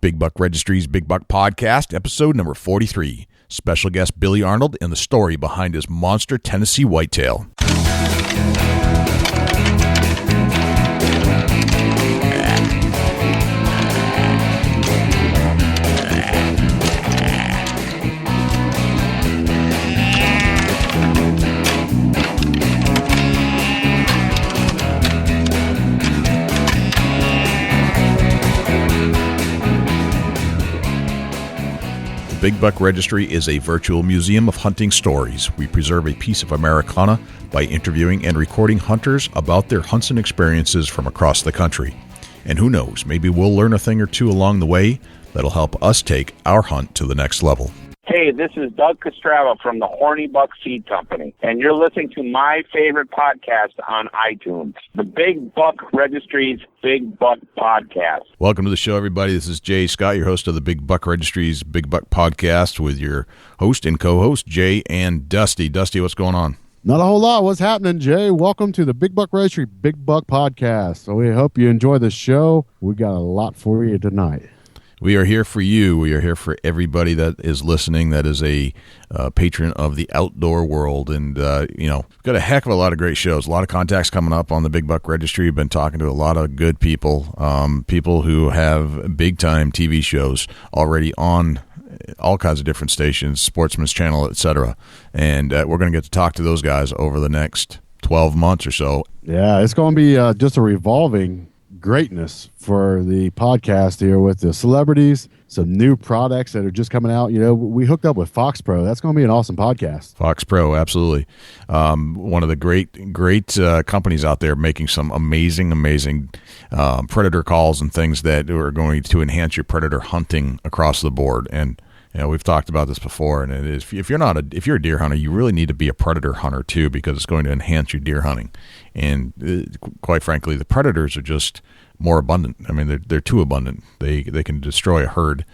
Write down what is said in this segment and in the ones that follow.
Big Buck Registry's Big Buck Podcast, episode number 43. Special guest Billy Arnold and the story behind his monster Tennessee whitetail. Big Buck Registry is a virtual museum of hunting stories. We preserve a piece of Americana by interviewing and recording hunters about their hunts and experiences from across the country. And who knows, maybe we'll learn a thing or two along the way that'll help us take our hunt to the next level. Hey, this is Doug Castrava from the Horny Buck Seed Company, and you're listening to my favorite podcast on iTunes, the Big Buck Registry's Big Buck Podcast. Welcome to the show, everybody. This is Jay Scott, your host of the Big Buck Registry's Big Buck Podcast, with your host and co-host, Jay and Dusty. Dusty, what's going on? Not a whole lot. What's happening, Jay? Welcome to the Big Buck Registry Big Buck Podcast. So we hope you enjoy the show. We got a lot for you tonight. We are here for you. We are here for everybody that is listening, that is a patron of the outdoor world. And, got a heck of a lot of great shows, a lot of contacts coming up on the Big Buck Registry. We've been talking to a lot of good people, people who have big-time TV shows already on all kinds of different stations, Sportsman's Channel, etc. And we're going to get to talk to those guys over the next 12 months or so. Yeah, it's going to be just a revolving greatness for the podcast here with the celebrities, some new products that are just coming out. You know, we hooked up with Fox Pro. That's going to be an awesome podcast. Fox Pro, absolutely. One of the great companies out there making some amazing predator calls and things that are going to enhance your predator hunting across the board. And we've talked about this before, and it is, if you're a deer hunter, you really need to be a predator hunter too, because it's going to enhance your deer hunting. And quite frankly, the predators are just more abundant. I mean, they're too abundant. They can destroy a herd.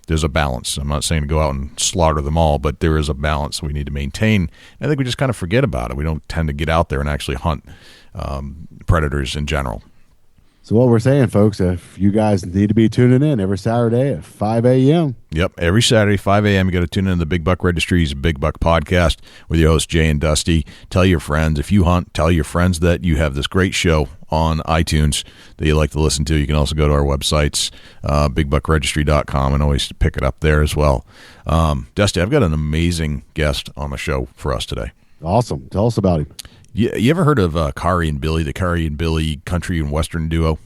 There's a balance. I'm not saying to go out and slaughter them all, but there is a balance we need to maintain. I think we just kind of forget about it. We don't tend to get out there and actually hunt predators in general. So what we're saying, folks, if you guys need to be tuning in every Saturday at 5 a.m. Yep, every Saturday, 5 a.m., you got to tune in to the Big Buck Registry's Big Buck Podcast with your hosts, Jay and Dusty. Tell your friends, if you hunt, tell your friends that you have this great show on iTunes that you like to listen to. You can also go to our websites, bigbuckregistry.com, and always pick it up there as well. Dusty, I've got an amazing guest on the show for us today. Awesome. Tell us about him. You ever heard of Kari and Billy, the Kari and Billy country and western duo?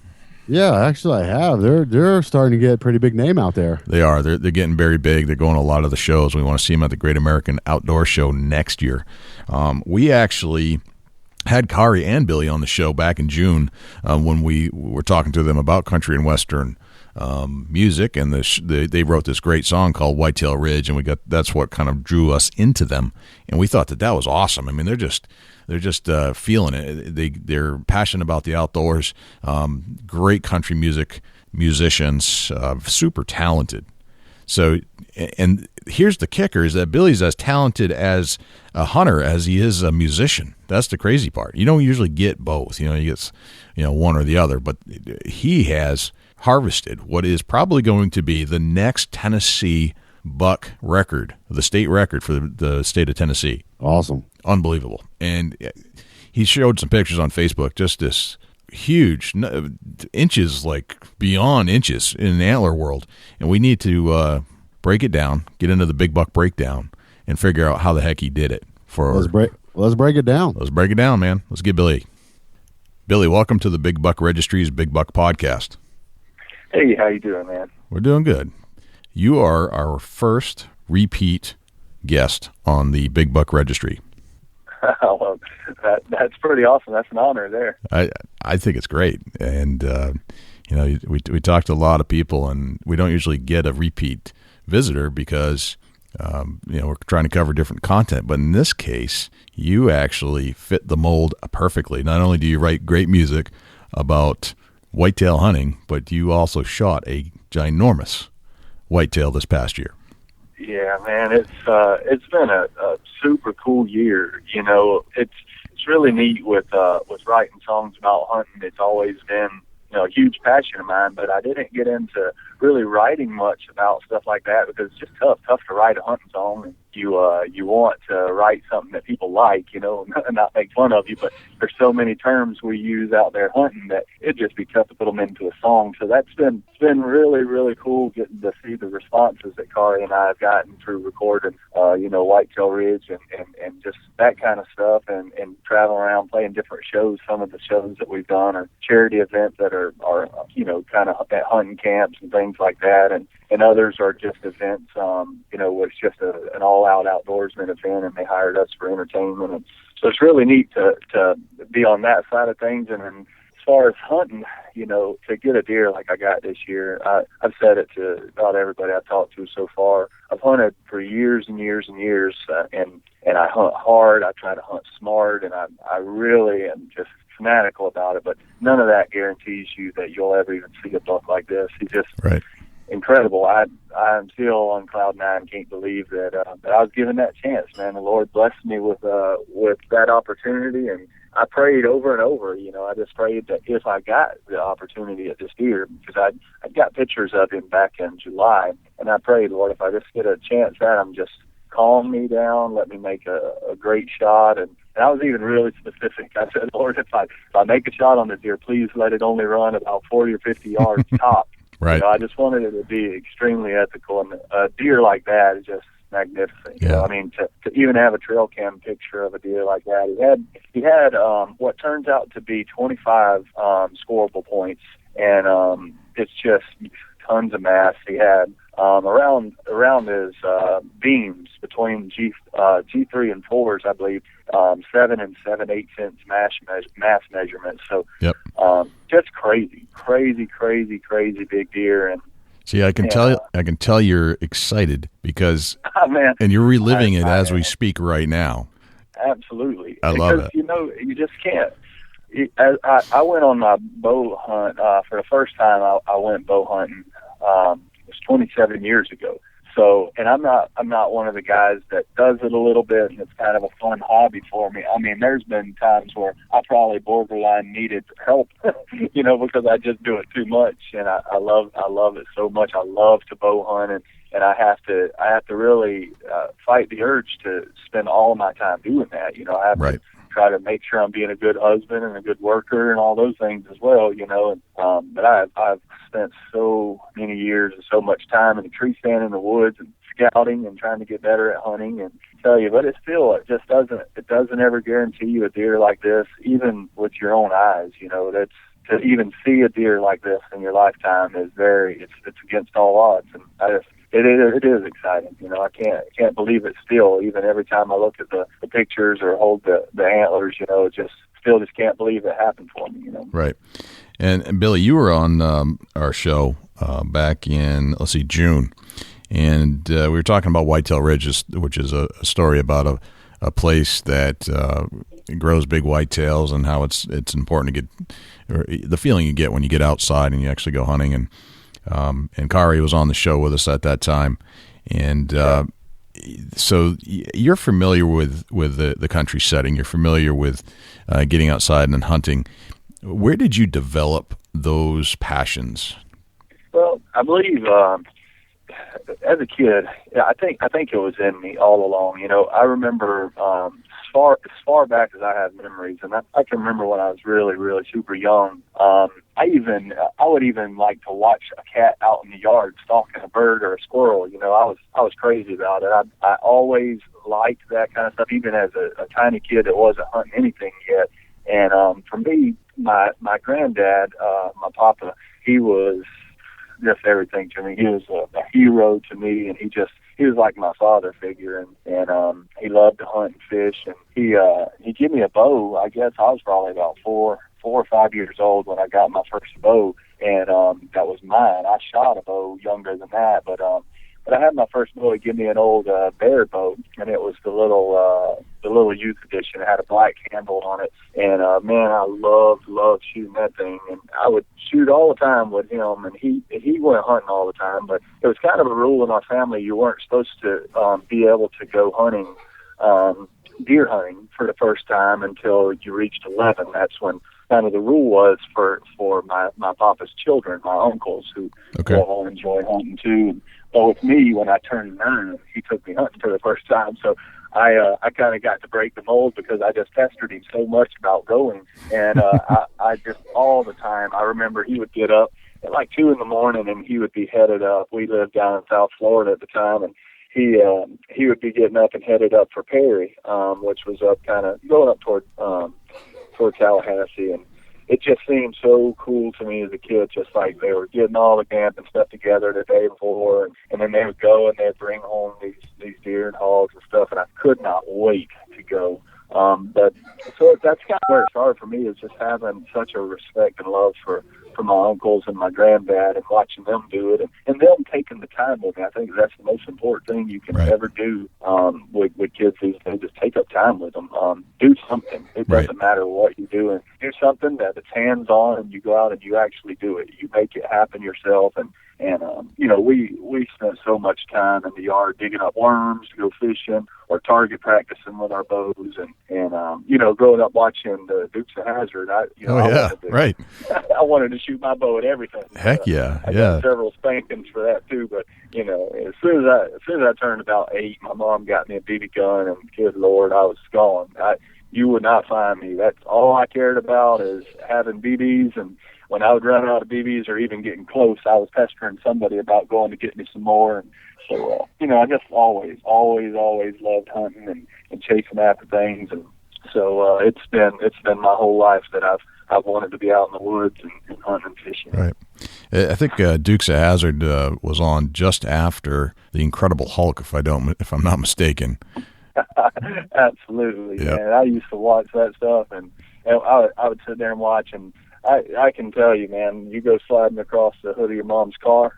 Yeah, actually I have. They're starting to get a pretty big name out there. They are. They're getting very big. They're going to a lot of the shows. We want to see them at the Great American Outdoor Show next year. We actually had Kari and Billy on the show back in June when we were talking to them about country and western music, and they wrote this great song called Whitetail Ridge, and that's what kind of drew us into them, and we thought that was awesome. I mean, they're just feeling it. They're passionate about the outdoors. Great country musicians, super talented. So, and here's the kicker: is that Billy's as talented as a hunter as he is a musician. That's the crazy part. You don't usually get both. He gets one or the other, but he has harvested what is probably going to be the next Tennessee buck record, the state record for the state of Tennessee. Awesome. Unbelievable. And he showed some pictures on Facebook, just this huge, inches, like beyond inches in an antler world. And we need to break it down, get into the big buck breakdown, and figure out how the heck he did it. Let's break it down. Let's break it down, man. Let's get Billy. Billy, welcome to the Big Buck Registry's Big Buck Podcast. Hey, how you doing, man? We're doing good. You are our first repeat guest on the Big Buck Registry. Well, that's pretty awesome. That's an honor there. I think it's great. And, we talked to a lot of people, and we don't usually get a repeat visitor because, we're trying to cover different content. But in this case, you actually fit the mold perfectly. Not only do you write great music about whitetail hunting, but you also shot a ginormous whitetail this past year. Yeah, man, it's been a super cool year. It's really neat with writing songs about hunting. It's always been a huge passion of mine, but I didn't get into really writing much about stuff like that because it's just tough to write a hunting song. And you want to write something that people like, and not make fun of you, but there's so many terms we use out there hunting that it'd just be tough to put them into a song. So it's been really, really cool getting to see the responses that Kari and I have gotten through recording, Whitetail Ridge and just that kind of stuff, and traveling around playing different shows. Some of the shows that we've done are charity events that are kind of at hunting camps and things like that, and others are just events, where it's just an all-out outdoorsman event, and they hired us for entertainment. And so it's really neat to be on that side of things. And then as far as hunting, to get a deer like I got this year, I've said it to about everybody I've talked to so far. I've hunted for years and years and years, and I hunt hard. I try to hunt smart, and I really am just fanatical about it. But none of that guarantees you that you'll ever even see a buck like this. He's just incredible. I'm still on cloud nine. Can't believe that I was given that chance, man. The Lord blessed me with that opportunity, and I prayed over and over. I just prayed that if I got the opportunity at this deer, because I got pictures of him back in July, and I prayed, Lord, if I just get a chance at him, just calm me down, let me make a great shot. And I was even really specific. I said, Lord, if I make a shot on the deer, please let it only run about 40 or 50 yards top. Right. I just wanted it to be extremely ethical, and a deer like that is just magnificent. Yeah. I mean, to even have a trail cam picture of a deer like that. He had what turns out to be 25 scoreable points, and it's just tons of mass. He had around his beams between G3 and 4s, I believe, 7 and 7/8 cents mass measurements. So just crazy big deer. And see, I can tell you're excited because man, and you're reliving it as we speak right now. Absolutely. I love it. You just can't. I went on my bow hunt for the first time. I went bow hunting. It was 27 years ago. So, and I'm not one of the guys that does it a little bit, and it's kind of a fun hobby for me. I mean, there's been times where I probably borderline needed help, because I just do it too much, and I love it so much. I love to bow hunt, and I have to really fight the urge to spend all of my time doing that. I have to try to make sure I'm being a good husband and a good worker and all those things as well, but I've spent so many years and so much time in the tree stand in the woods and scouting and trying to get better at hunting, and tell you, but it just doesn't ever guarantee you a deer like this, even with your own eyes. That's to even see a deer like this in your lifetime is it's against all odds, and it is exciting. I can't believe it still. Even every time I look at the pictures or hold the antlers, just can't believe it happened for me. Right. And Billy, you were on our show back in June, and we were talking about Whitetail Ridge, which is a story about a place that grows big whitetails, and how it's important to get, or the feeling you get when you get outside and you actually go hunting. And Kari was on the show with us at that time, and so you're familiar with the country setting. You're familiar with getting outside and hunting. Where did you develop those passions? Well, I believe as a kid, I think it was in me all along. I remember as far back as I have memories, and I can remember when I was really, really super young. I would even like to watch a cat out in the yard stalking a bird or a squirrel. I was crazy about it. I always liked that kind of stuff, even as a tiny kid that wasn't hunting anything yet. And for me, my granddad, my papa, he was just everything to me. He was a hero to me, and he was like my father figure, and he loved to hunt and fish, and he gave me a bow. I guess I was probably about 4 or 5 years old when I got my first bow, and that was mine. I shot a bow younger than that, but I had my first bow. He gave me an old bear bow, and it was the little youth edition. It had a black handle on it, and man, I loved shooting that thing, and I would shoot all the time with him, and he went hunting all the time. But it was kind of a rule in our family: you weren't supposed to be able to go hunting, deer hunting, for the first time until you reached 11. That's when kind of the rule was for my papa's children, my uncles, who all enjoy hunting too. But with me, when I turned 9, he took me hunting for the first time. So I kind of got to break the mold because I just pestered him so much about going. And I just all the time, I remember he would get up at like 2 a.m. and he would be headed up. We lived down in South Florida at the time, and he would be getting up and headed up for Perry, which was up kind of going up toward Tallahassee. And it just seemed so cool to me as a kid, just like they were getting all the camping stuff together the day before, and then they would go and they'd bring home these deer and hogs and stuff, and I could not wait to go. But so that's kind of where it started for me, is just having such a respect and love for my uncles and my granddad, and watching them do it, and them taking the time with me. I think that's the most important thing you can ever do with kids these days, just take up time with them. Do something. It doesn't matter what you're doing. Do something that it's hands-on, and you go out and you actually do it. You make it happen yourself, and you know, we spent so much time in the yard digging up worms to go fishing or target practicing with our bows, and you know, growing up watching the Dukes of Hazzard, I wanted to shoot my bow at everything. Heck yeah, I got several spankings for that too. But you know, as soon as I turned about 8, my mom got me a BB gun, and good Lord, I was gone. You would not find me. That's all I cared about, is having BBs, and when I would run out of BBs or even getting close, I was pestering somebody about going to get me some more. And so, you know, I just always loved hunting and chasing after things. And so it's been my whole life that I've wanted to be out in the woods and hunting and fishing. Right. I think Dukes of Hazzard was on just after The Incredible Hulk, if I'm not mistaken. Absolutely, man. I used to watch that stuff, and I would sit there and watch, and I can tell you, man, you go sliding across the hood of your mom's car,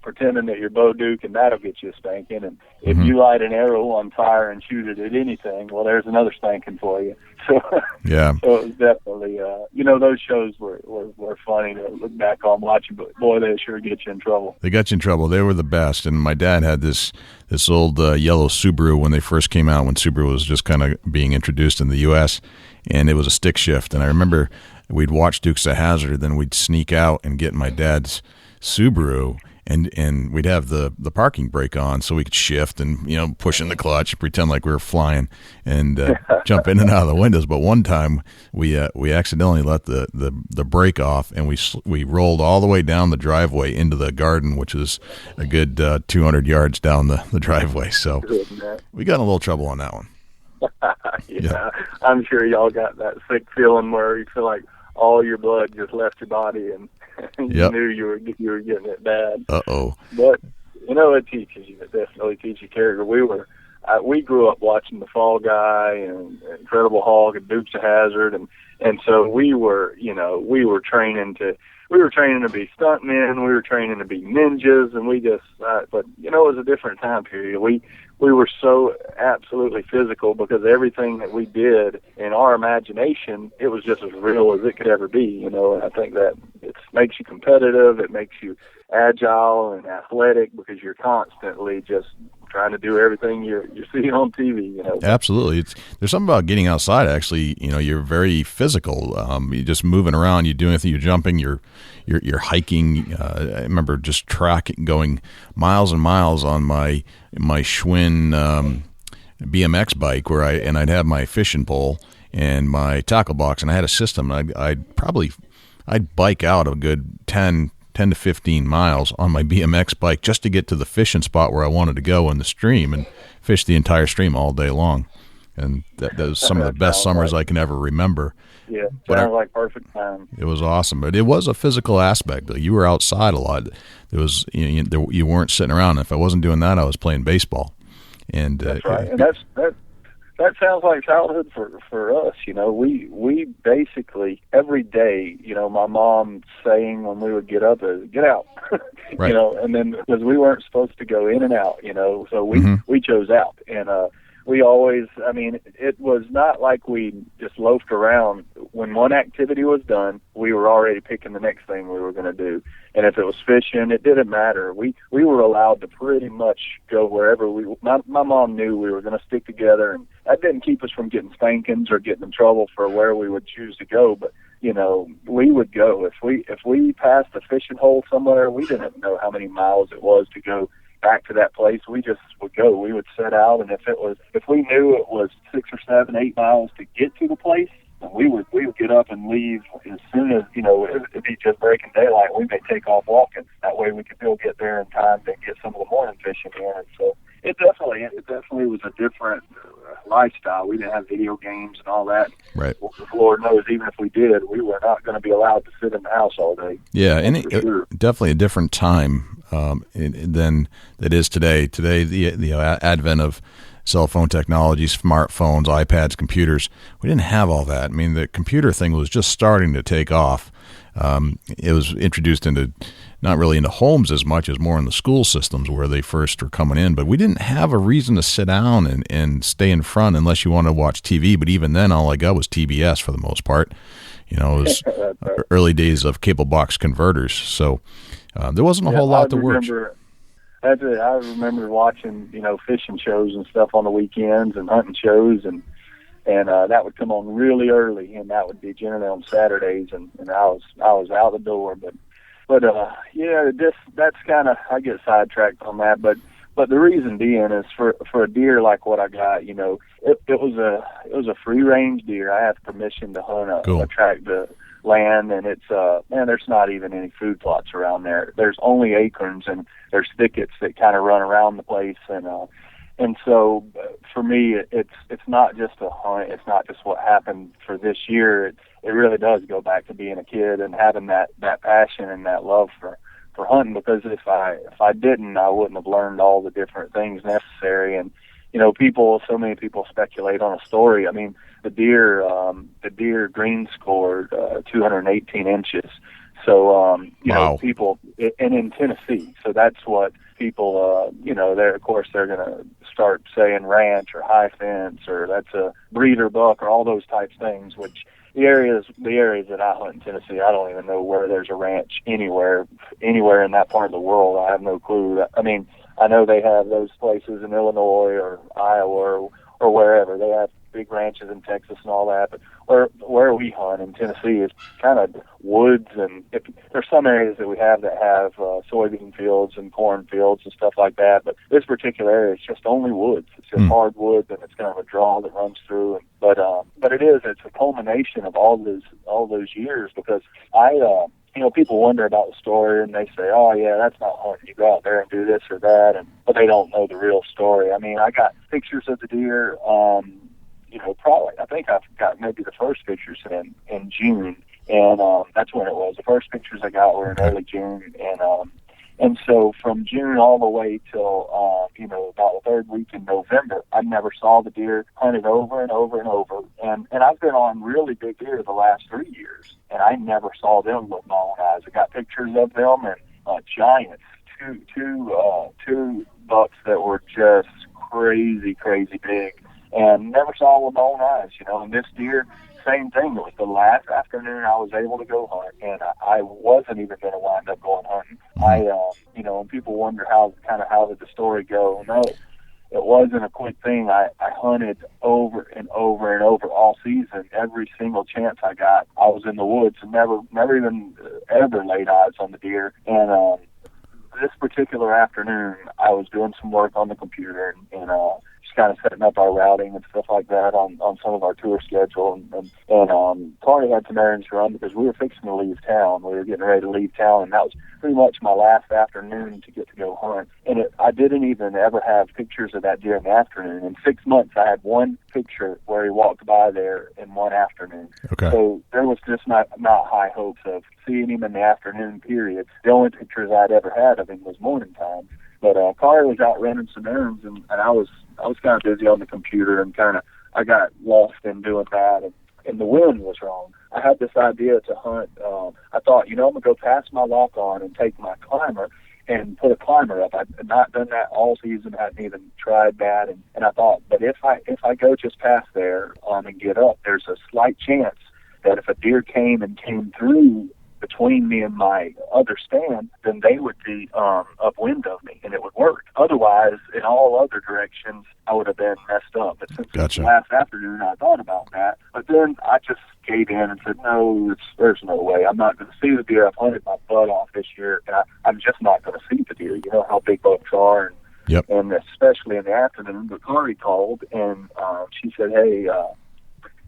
pretending that you're Bo Duke, and that'll get you a spanking. And if you light an arrow on fire and shoot it at anything, well, there's another spanking for you. So, so it was definitely, you know, those shows were funny to look back on watching, but boy, they sure get you in trouble. They got you in trouble. They were the best. And my dad had this old yellow Subaru when they first came out, when Subaru was just kind of being introduced in the U.S., and it was a stick shift. And I remember we'd watch Dukes of Hazzard, then we'd sneak out and get my dad's Subaru, and we'd have the parking brake on so we could shift and, you know, push in the clutch, pretend like we were flying, and jump in and out of the windows. But one time we accidentally let the brake off, and we rolled all the way down the driveway into the garden, which is a good 200 yards down the driveway. So we got in a little trouble on that one. Yeah, I'm sure y'all got that sick feeling where you feel like all your blood just left your body, and you knew you were getting it bad. But you know, it teaches you. It definitely teaches you character. We grew up watching The Fall Guy and Incredible Hulk and Dukes of Hazzard, and so we were training to be stuntmen. We were training to be ninjas, and we just but you know, it was a different time period. We were so absolutely physical, because everything that we did in our imagination, it was just as real as it could ever be, you know. And I think that it makes you competitive, it makes you agile and athletic, because you're constantly just trying to do everything you're seeing on TV, you know. Absolutely. There's something about getting outside, actually. You know, you're very physical. You're just moving around, you do anything, you're jumping, you're hiking. I remember just going miles and miles on my Schwinn BMX bike, where I'd have my fishing pole and my tackle box, and I had a system. I'd bike out a good 10 to 15 miles on my BMX bike just to get to the fishing spot where I wanted to go in the stream, and fish the entire stream all day long. And that was some of the best summers I can ever remember. Yeah, sounds like perfect time. It was awesome, but it was a physical aspect. You were outside a lot. There was, you weren't sitting around. If I wasn't doing that, I was playing baseball. And that's right. And that sounds like childhood for us. You know, we basically every day, you know, my mom saying when we would get up is get out, right. You know, and then because we weren't supposed to go in and out, you know, so we chose out. And we always, I mean, it was not like we just loafed around. When one activity was done, we were already picking the next thing we were going to do. And if it was fishing, it didn't matter. We were allowed to pretty much go wherever my mom knew we were going to stick together, and that didn't keep us from getting spankings or getting in trouble for where we would choose to go. But you know, we would go. If we passed a fishing hole somewhere, we didn't know how many miles it was to go back to that place. We just would go. We would set out, and if we knew it was 6 or 7, 8 miles to get to the place, we would get up and leave as soon as, you know, it'd be just breaking daylight. We may take off walking. That way we could still get there in time to get some of the morning fishing in. And so it definitely was a different lifestyle. We didn't have video games and all that. Right. Well, Lord knows, even if we did, we were not going to be allowed to sit in the house all day. Yeah, and sure. Definitely a different time than it is today. Today, the advent of cell phone technology, smartphones, iPads, computers, we didn't have all that. I mean, the computer thing was just starting to take off. It was introduced not really into homes as much as more in the school systems where they first were coming in. But we didn't have a reason to sit down and stay in front unless you wanted to watch TV. But even then, all I got was TBS for the most part. You know, it was early days of cable box converters. So there wasn't a whole lot to watch. I remember watching, you know, fishing shows and stuff on the weekends and hunting shows, and that would come on really early, and that would be generally on Saturdays, and I was out the door. But yeah, that's kind of, I get sidetracked on that, but the reason being is for a deer like what I got, you know, it was a free range deer. I have permission to hunt a tract of land, and it's there's not even any food plots around there. There's only acorns, and there's thickets that kind of run around the place, and so for me, it's not just a hunt. It's not just what happened for this year. It really does go back to being a kid and having that passion and that love for hunting. Because if I didn't, I wouldn't have learned all the different things necessary. And you know, so many people speculate on a story. I mean, the deer green scored 218 inches. So, you know, people, and in Tennessee, so that's what people, you know, they're going to start saying ranch or high fence, or that's a breeder buck, or all those types of things, which the areas that I hunt in Tennessee, I don't even know where there's a ranch anywhere in that part of the world. I have no clue. I mean, I know they have those places in Illinois or Iowa or wherever. They have big ranches in Texas and all that, but where we hunt in Tennessee is kind of woods, and there's some areas that we have that have soybean fields and corn fields and stuff like that, but this particular area is just only woods. It's just hardwood, and it's kind of a draw that runs through. But it's a culmination of all those years, because you know, people wonder about the story, and they say, oh, yeah, that's not hunting. You go out there and do this or that, but they don't know the real story. I mean, I got pictures of the deer, you know, probably, I think I've got maybe the first pictures in June, and that's when it was. The first pictures I got were in early June, and so from June all the way till, you know, about the third week in November, I never saw the deer, hunted over and over and over, and I've been on really big deer the last 3 years, and I never saw them with my own eyes. I got pictures of them, and giants, two bucks that were just crazy big, and never saw them with my own eyes, you know. And this deer, same thing. It was the last afternoon I was able to go hunt, and I wasn't even going to wind up going hunting. You know, and people wonder how did the story go. No, it wasn't a quick thing. I hunted over and over and over all season. Every single chance I got, I was in the woods, and never even ever laid eyes on the deer. And this particular afternoon, I was doing some work on the computer, and just kind of setting up our routing and stuff like that on some of our tour schedule. And Kari had some errands to run because we were fixing to leave town. We were getting ready to leave town, and that was pretty much my last afternoon to get to go hunt. And I didn't even ever have pictures of that deer in the afternoon. In 6 months, I had one picture where he walked by there in one afternoon. Okay. So there was just not high hopes of seeing him in the afternoon period. The only pictures I'd ever had of him was morning time. But Kari was out running some errands, and I was kind of busy on the computer, and I got lost in doing that, and the wind was wrong. I had this idea to hunt. I thought, you know, I'm going to go pass my lock on and take my climber and put a climber up. I'd not done that all season. I hadn't even tried that, and I thought, but if I go just past there and get up, there's a slight chance that if a deer came through between me and my other stand, then they would be upwind of me, and it would work. Otherwise, in all other directions, I would have been messed up. But since it was last afternoon, I thought about that. But then I just gave in and said, no, there's no way. I'm not going to see the deer. I've hunted my butt off this year, and I'm just not going to see the deer. You know how big bucks are, and, Yep. and especially in the afternoon. But Kari called, and she said, hey,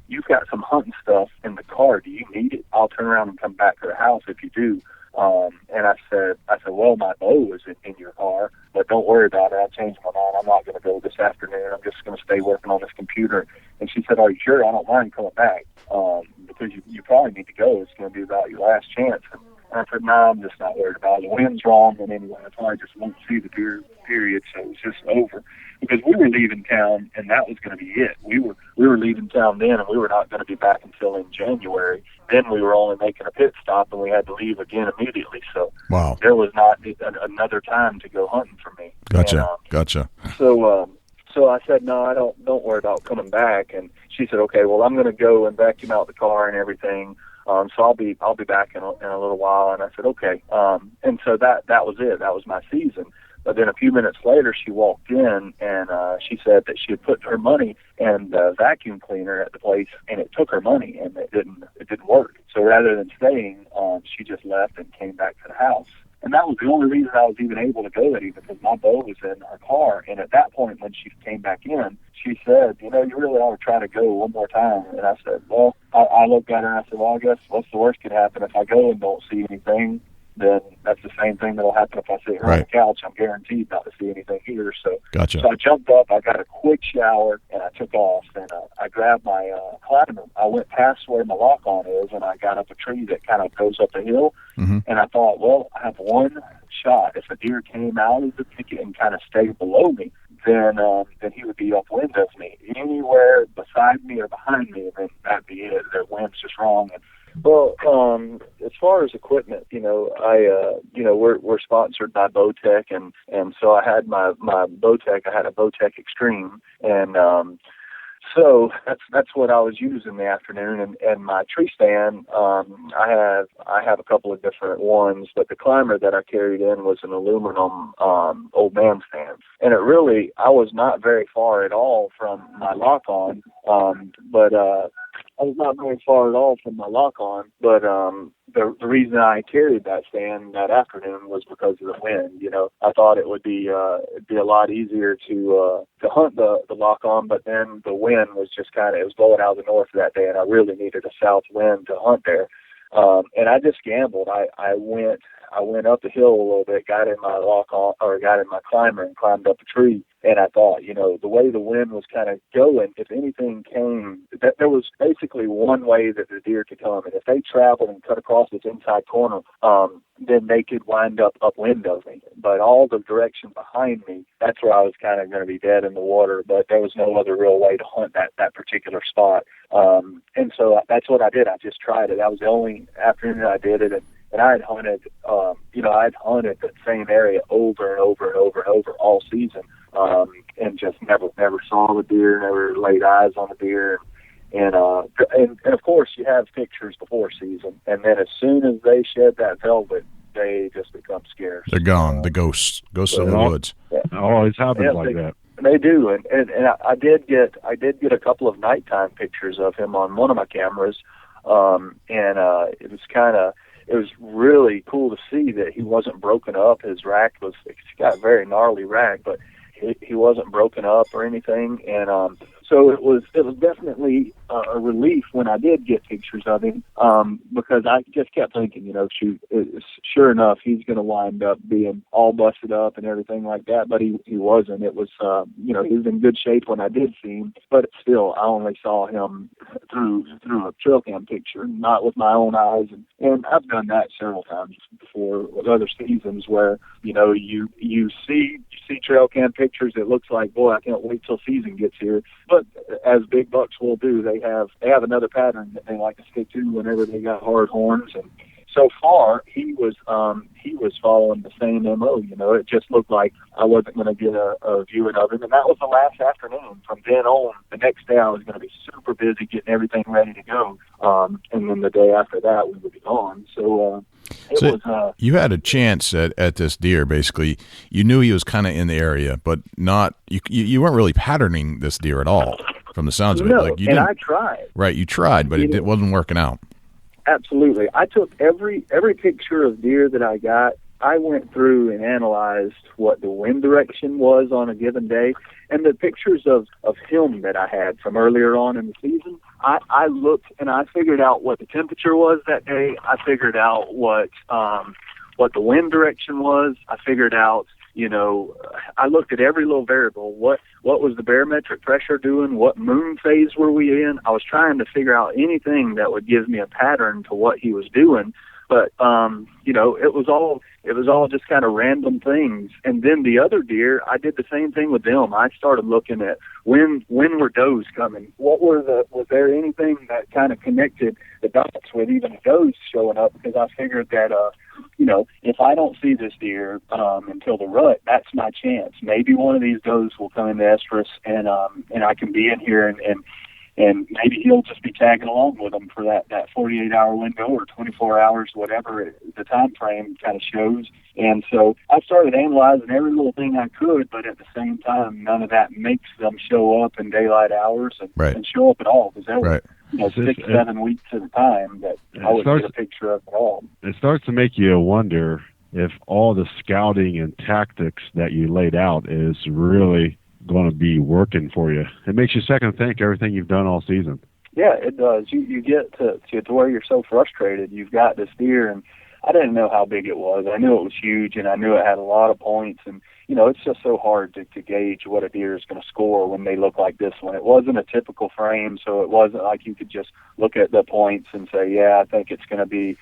you've got some hunting stuff in the car. Do you need it? I'll turn around and come back to the house if you do. And I said, well, my bow is in your car, but don't worry about it. I changed my mind. I'm not going to go this afternoon. I'm just going to stay working on this computer. And she said, are you sure? I don't mind coming back, because you probably need to go. It's going to be about your last chance. And I said, no, I'm just not worried about it. The wind's wrong, and anyway, I probably just won't see the deer, period. So it was just over. Because we were leaving town, and that was going to be it. We were leaving town then, and we were not going to be back until in January. Then we were only making a pit stop, and we had to leave again immediately. So Wow. there was not another time to go hunting for me. Gotcha. And, Gotcha. So I said, no, I don't worry about coming back. And she said, okay, well, I'm going to go and vacuum out the car and everything. So I'll be back in a little while. And I said, okay. And so that was it. That was my season. But then a few minutes later, she walked in, and she said that she had put her money in the vacuum cleaner at the place, and it took her money, and it didn't work. So rather than staying, she just left and came back to the house. And that was the only reason I was even able to go there, because my bow was in her car. And at that point, when she came back in, she said, you really ought to try to go one more time. And I said, well, I looked at her and I said, well, I guess what's the worst could happen if I go and don't see anything? Then that's the same thing that'll happen if I sit here on the couch. I'm guaranteed not to see anything here. So, Gotcha. So I jumped up, I got a quick shower, and I took off. And I grabbed my climber. I went past where my lock-on is, and I got up a tree that kind of goes up the hill. Mm-hmm. And I thought, well, I have one shot. If a deer came out of the thicket and kind of stayed below me, then he would be upwind of me. Anywhere beside me or behind me, and then that'd be it. The wind's just wrong. And, well, as far as equipment, we're sponsored by Bowtech, and so I had my Bowtech. I had a Bowtech Extreme, and so that's what I was using in the afternoon. And my tree stand, I have a couple of different ones, but the climber that I carried in was an aluminum old man stand, and I was not very far at all from my lock-on, I was not very far at all from my lock-on, but the reason I carried that stand that afternoon was because of the wind. I thought it would be it'd be a lot easier to hunt the lock-on, but then the wind was just it was blowing out of the north that day, and I really needed a south wind to hunt there. And I just gambled. I went up the hill a little bit, got in my got in my climber and climbed up a tree. And I thought, the way the wind was kind of going, if anything came, that there was basically one way that the deer could come. And if they traveled and cut across this inside corner, then they could wind up upwind of me. But all the direction behind me, that's where I was kind of going to be dead in the water. But there was no other real way to hunt that particular spot. And so that's what I did. I just tried it. That was the only afternoon I did it. And I had hunted, I'd hunted that same area over and over and over and over all season, and just never saw the deer, never laid eyes on the deer. And of course, you have pictures before season, and then as soon as they shed that velvet, they just become scarce. They're gone. The ghosts of the woods. Yeah. It always happens like that. They do, and I did get a couple of nighttime pictures of him on one of my cameras, and it was really cool to see that he wasn't broken up. His rack he's got a very gnarly rack, but he wasn't broken up or anything. And so it was definitely a relief when I did get pictures of him, because I just kept thinking, sure enough, he's going to wind up being all busted up and everything like that. But he wasn't. It was, he was in good shape when I did see him, but still, I only saw him through a trail cam picture, not with my own eyes. And I've done that several times before with other seasons where, you see trail cam pictures. It looks like, boy, I can't wait till season gets here. But as big bucks will do, they have another pattern that they like to stick to whenever they got hard horns. And so far, he was following the same MO. It just looked like I wasn't going to get a viewing of him, and that was the last afternoon. From then on, the next day I was going to be super busy getting everything ready to go, and then the day after that we would be gone. So you had a chance at this deer. Basically, you knew he was kind of in the area, but not you weren't really patterning this deer at all. from the sounds of it. No, Like you and didn't, I tried. right, you tried, but it wasn't working out. Absolutely. I took every picture of deer that I got. I went through and analyzed what the wind direction was on a given day, and the pictures of him that I had from earlier on in the season, I looked and I figured out what the temperature was that day. I figured out what the wind direction was. I figured out, I looked at every little variable. What was the barometric pressure doing? What moon phase were we in? I was trying to figure out anything that would give me a pattern to what he was doing. But, it was all just kind of random things. And then the other deer, I did the same thing with them. I started looking at when were does coming? Was there anything that kind of connected the dots with even a does showing up? Because I figured that, if I don't see this deer until the rut, that's my chance. Maybe one of these does will come in the estrus and I can be in here and maybe he'll just be tagging along with them for that 48-hour window or 24 hours, whatever the time frame kind of shows. And so I started analyzing every little thing I could, but at the same time, none of that makes them show up in daylight hours and show up at all, because that was 6-7 weeks at a time that I wouldn't get a picture of at all. It starts to make you wonder if all the scouting and tactics that you laid out is really going to be working for you. It makes you second think everything you've done all season. Yeah, it does. You get to where you're so frustrated. You've got this deer, and I didn't know how big it was. I knew it was huge, and I knew it had a lot of points. And it's just so hard to gauge what a deer is going to score when they look like this one. It wasn't a typical frame, so it wasn't like you could just look at the points and say, yeah, I think it's going to be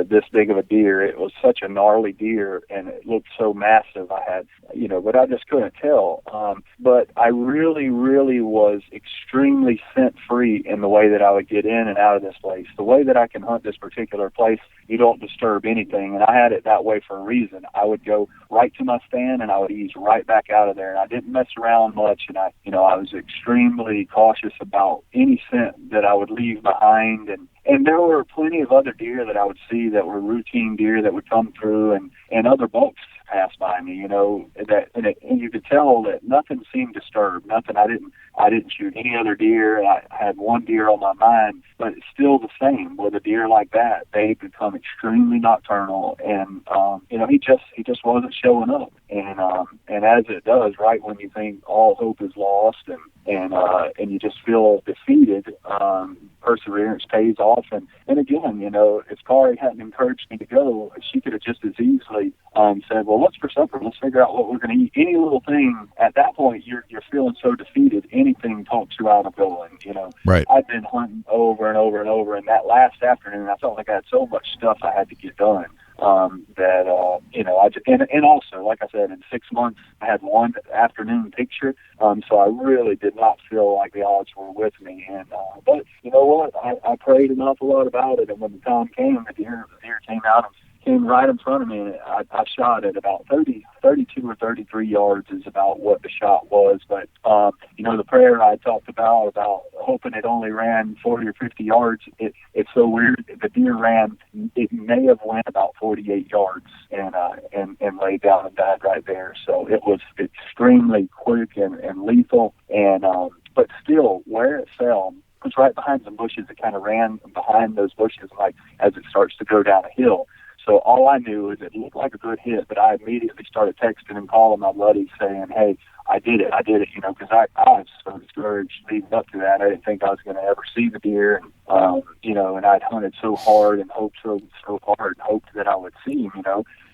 this big of a deer. It was such a gnarly deer, and it looked so massive. But I just couldn't tell. But I really, really was extremely scent free in the way that I would get in and out of this place. The way that I can hunt this particular place, you don't disturb anything, and I had it that way for a reason. I would go right to my stand, and I would ease right back out of there, and I didn't mess around much, and I was extremely cautious about any scent that I would leave behind, and there were plenty of other deer that I would see that were routine deer that would come through, and other bucks pass by me, and you could tell that nothing seemed disturbed. Nothing. I didn't shoot any other deer. I had one deer on my mind, but it's still the same with a deer like that. They become extremely nocturnal, and he just wasn't showing up. And as it does, right when you think all hope is lost, and you just feel defeated, perseverance pays off. And again, if Kari hadn't encouraged me to go, she could have just as easily said, well, what's for supper? Let's figure out what we're going to eat. Any little thing, at that point, you're feeling so defeated, anything talks you out of going, Right. I've been hunting over and over and over, and that last afternoon, I felt like I had so much stuff I had to get done. And also, like I said, in 6 months, I had one afternoon picture, so I really did not feel like the odds were with me. But you know what? I prayed an awful lot about it, and when the time came, the deer came out and came right in front of me, and I shot at about 32 or 33 yards is about what the shot was. But, the prayer I talked about hoping it only ran 40 or 50 yards, it's so weird. The deer it may have went about 48 yards and laid down and died right there. So it was extremely quick and lethal. But still, where it fell was right behind some bushes. It kind of ran behind those bushes, like as it starts to go down a hill. So all I knew is it looked like a good hit, but I immediately started texting and calling my buddies saying, hey, I did it, because I was so discouraged leading up to that. I didn't think I was going to ever see the deer, and I'd hunted so hard and hoped so hard and hoped that I would see him,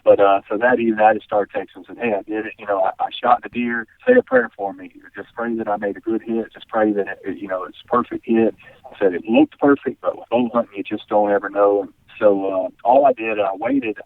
But so that evening I just started texting and said, hey, I did it. I shot the deer. Say a prayer for me. Just pray that I made a good hit. Just pray that, it's a perfect hit. I said it looked perfect, but with bow hunting, you just don't ever know. So all I did, I waited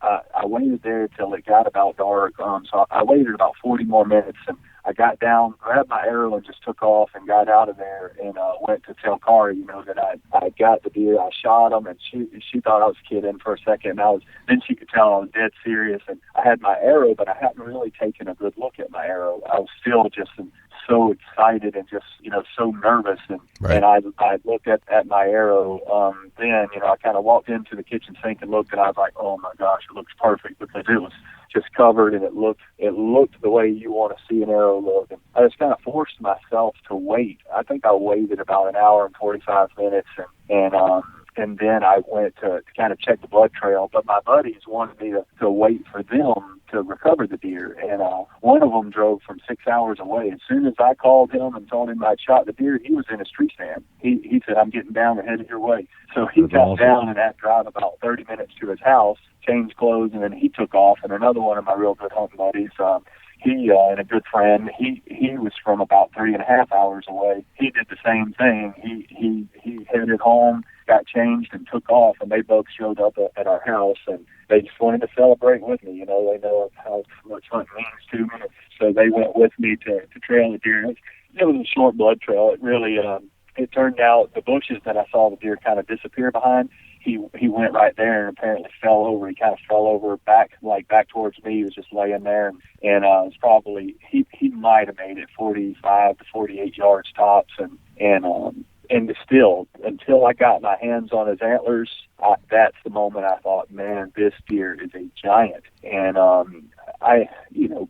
there till it got about dark. So I waited about 40 more minutes, and I got down, grabbed my arrow, and just took off and got out of there and went to tell Kari, that I got the deer. I shot him, and she thought I was kidding for a second. Then she could tell I was dead serious, and I had my arrow, but I hadn't really taken a good look at my arrow. I was still just so excited and just, so nervous. And, Right. and I looked at my arrow, then, I kind of walked into the kitchen sink and looked, and I was like, oh my gosh, it looks perfect, because it was just covered, and it looked the way you want to see an arrow look. And I just kind of forced myself to wait. I think I waited about an hour and 45 minutes, and then I went to kind of check the blood trail. But my buddies wanted me to wait for them to recover the deer. And one of them drove from 6 hours away. As soon as I called him and told him I'd shot the deer, he was in his tree stand. He said, I'm getting down and headed your way. So he got down and had to drive about 30 minutes to his house, change clothes, and then he took off. And another one of my real good hunting buddies, he and a good friend, he was from about 3.5 hours away. He did the same thing. He headed home, got changed, and took off, and they both showed up at our house, and they just wanted to celebrate with me. They know how much hunting means to me, so they went with me to trail the deer. It was a short blood trail. It really, it turned out the bushes that I saw the deer kind of disappear behind, he went right there and apparently fell over. He kind of fell over back towards me. He was just laying there, and it was probably, he might have made it 45 to 48 yards tops, and still, until I got my hands on his antlers, that's the moment I thought, man, this deer is a giant. And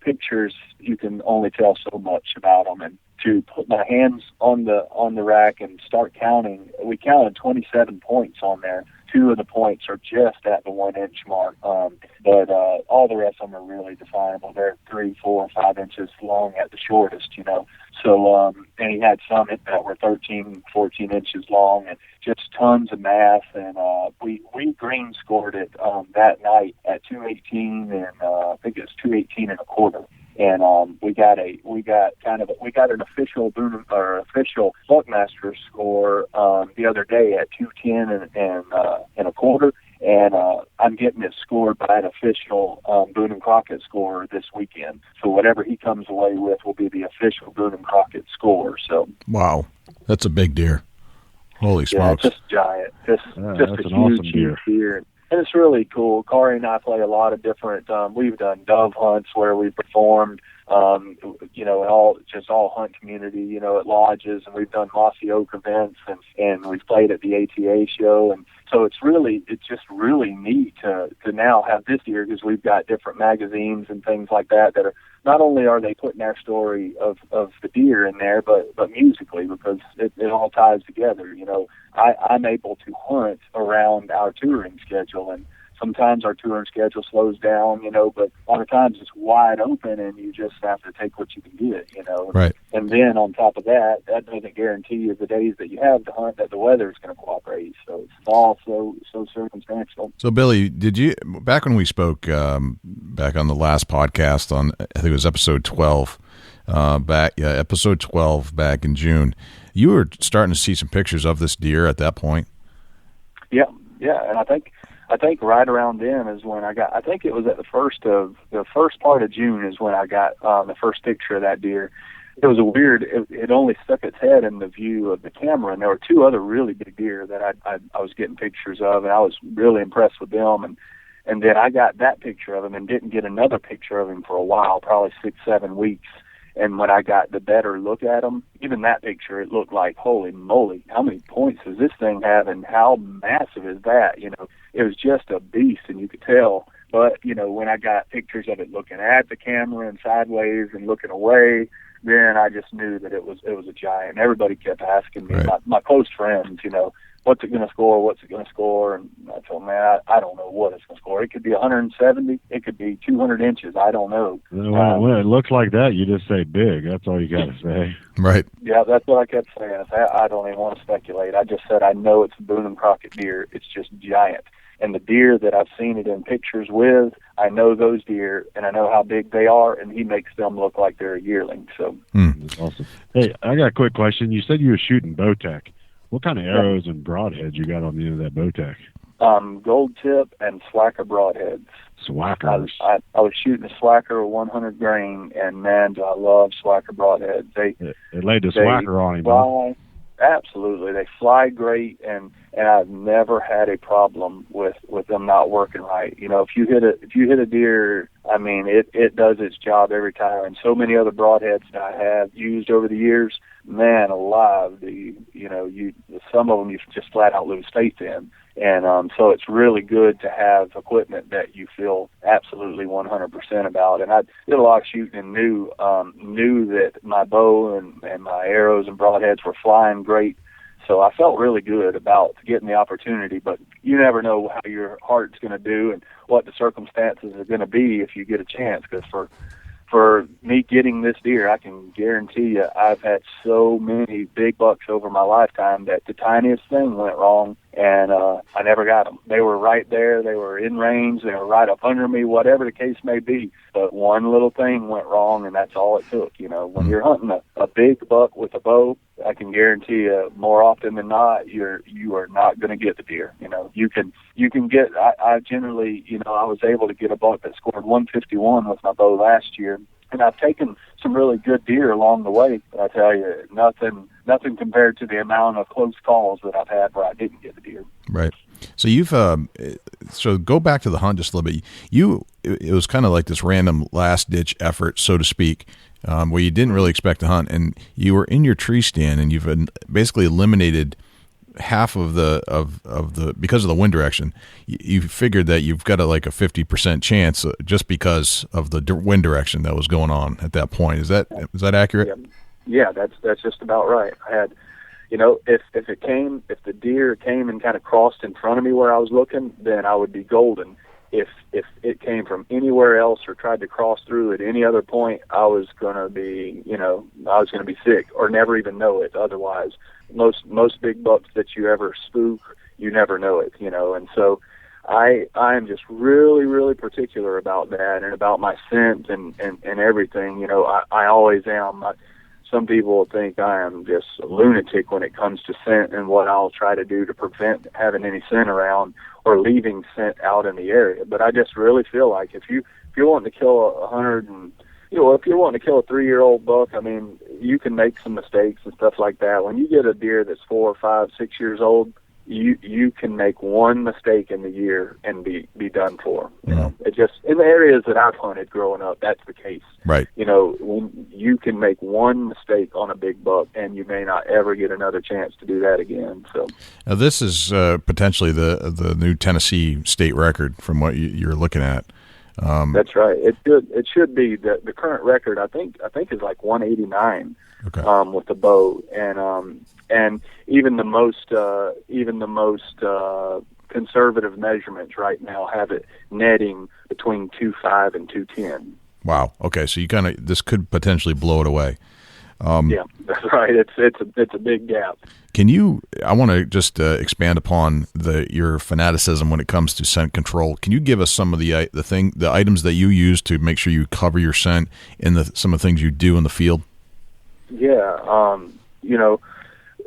pictures, you can only tell so much about them. And to put my hands on the rack and start counting, we counted 27 points on there. 2 of the points are just at the 1 inch mark, but all the rest of them are really definable. They're 3, 4, 5 inches long at the shortest, So, and he had some that were 13, 14 inches long, and just tons of mass. And we green scored it that night at 218, and I think it was 218 and a quarter. And we got an official official Buckmaster score the other day at 210 and a quarter, and I'm getting it scored by an official Boone and Crockett score this weekend. So whatever he comes away with will be the official Boone and Crockett score. So wow, that's a big deer. Holy smokes! Yeah, just giant, just a huge deer. And it's really cool. Kari and I play a lot of different, we've done dove hunts where we've performed, in all hunt community, at lodges, and we've done mossy oak events, and we've played at the ATA show. And so it's just really neat to now have this deer, because we've got different magazines and things like that are, not only are they putting our story of the deer in there, but musically, because it all ties together. I'm able to hunt around our touring schedule, and sometimes our touring schedule slows down, but a lot of times it's wide open, and you just have to take what you can get, Right. And then on top of that doesn't guarantee you the days that you have to hunt that the weather is going to cooperate. So it's all so circumstantial. So Billy, did you, back when we spoke back on the last podcast on, I think it was episode 12, episode 12 back in June, you were starting to see some pictures of this deer at that point? Yeah, and I think right around then is when I think it was at the first part of June is when I got the first picture of that deer. It was it only stuck its head in the view of the camera, and there were 2 other really big deer that I was getting pictures of, and I was really impressed with them. And then I got that picture of him and didn't get another picture of him for a while, probably 6-7 weeks. And when I got the better look at him, even that picture, it looked like, holy moly, how many points does this thing have, and how massive is that? It was just a beast, and you could tell. But, when I got pictures of it looking at the camera and sideways and looking away, then I just knew that it was a giant. Everybody kept asking me, right. my close friends, what's it going to score? What's it going to score? And I told them, man, I don't know what it's going to score. It could be 170. It could be 200 inches. I don't know. When it looks like that, you just say big. That's all you got to say. Right. Yeah, that's what I kept saying. I don't even want to speculate. I just said I know it's a Boone and Crockett deer. It's just giant. And the deer that I've seen it in pictures with, I know those deer, and I know how big they are, and he makes them look like they're a yearling. So That's awesome. Hey, I got a quick question. You said you were shooting Bowtech. What kind of arrows and broadheads you got on the end of that Bowtech? Gold tip and Slacker broadheads. Slackers. I was shooting a Slacker 100 grain, and man, do I love Slacker broadheads. They laid the Slacker on him. Fly. Absolutely, they fly great, and I've never had a problem with them not working right. You know, if you hit a deer, I mean, it does its job every time. And so many other broadheads that I have used over the years, man alive, some of them you just flat out lose faith in. And so it's really good to have equipment that you feel absolutely 100% about. And I did a lot of shooting and knew that my bow and my arrows and broadheads were flying great. So I felt really good about getting the opportunity. But you never know how your heart's going to do and what the circumstances are going to be if you get a chance. Because for me getting this deer, I can guarantee you I've had so many big bucks over my lifetime that the tiniest thing went wrong, and I never got them. They were right there. They were in range. They were right up under me, whatever the case may be. But one little thing went wrong, and that's all it took. You know, when you're hunting a big buck with a bow, I can guarantee you more often than not, you are not going to get the deer. You know, you can get, I generally, you know, I was able to get a buck that scored 151 with my bow last year. And I've taken some really good deer along the way. But I tell you, nothing compared to the amount of close calls that I've had where I didn't get the deer. Right. So you've so go back to the hunt just a little bit. It was kind of like this random last ditch effort, so to speak, where you didn't really expect to hunt, and you were in your tree stand, and you've basically eliminated half of the because of the wind direction. You figured that you've got a 50% chance just because of the wind direction that was going on at that point. Is that accurate? Yeah, that's just about right. I had, you know, if the deer came and kind of crossed in front of me where I was looking, then I would be golden. If it came from anywhere else or tried to cross through at any other point, I was gonna be sick or never even know it. Otherwise, most big bucks that you ever spook, you never know it, you know. And so I'm just really, really particular about that and about my scent and everything. You know, I always am. Some people think I am just a lunatic when it comes to scent and what I'll try to do to prevent having any scent around or leaving scent out in the area. But I just really feel like if you're wanting to kill if you're wanting to kill a 3-year-old buck, I mean, you can make some mistakes and stuff like that. When you get a deer that's 4, 5, 6 years old, you can make one mistake in the year and be done for. You know, it just, in the areas that I've hunted growing up, that's the case. Right. You know, when you can make one mistake on a big buck, and you may not ever get another chance to do that again. So now this is potentially the new Tennessee state record from what you're looking at. That's right. It should be the current record. I think is like 189. Okay. With the bow, and even the most conservative measurements right now have it netting between 2.5 and 2.10. Wow. Okay, so this could potentially blow it away. Yeah, that's right. It's a big gap. I want to just expand upon your fanaticism when it comes to scent control. Can you give us some of the items that you use to make sure you cover your scent in some of the things you do in the field? Yeah, you know,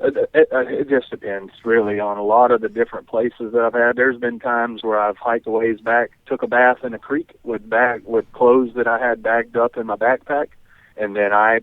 it just depends really on a lot of the different places that I've had. There's been times where I've hiked a ways back, took a bath in a creek with clothes that I had bagged up in my backpack, and then I